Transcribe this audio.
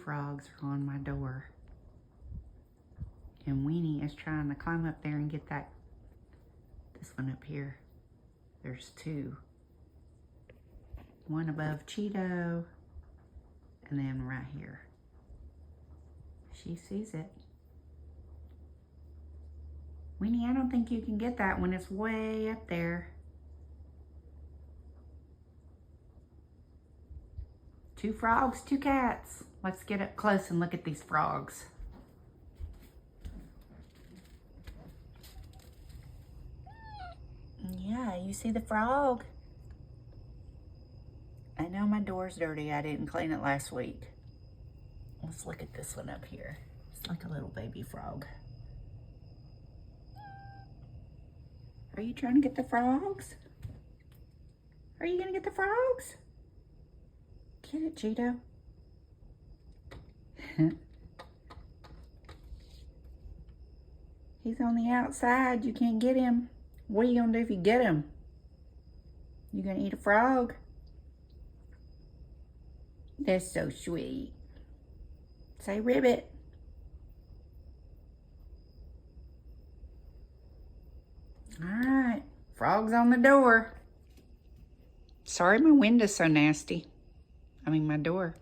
frogs are on my door. And Weenie is trying to climb up there and get this one up here. There's two. One above Cheeto, and then right here. She sees it. Weenie, I don't think you can get that one. It's way up there. Two frogs, two cats. Let's get up close and look at these frogs. Yeah, you see the frog? I know my door's dirty. I didn't clean it last week. Let's look at this one up here. It's like a little baby frog. Are you trying to get the frogs? Are you gonna get the frogs? Get it, Cheeto. He's on the outside. You can't get him. What are you gonna do if you get him? You gonna eat a frog? That's so sweet. Say ribbit. All right, frogs on the door. Sorry my window's so nasty. I mean my door.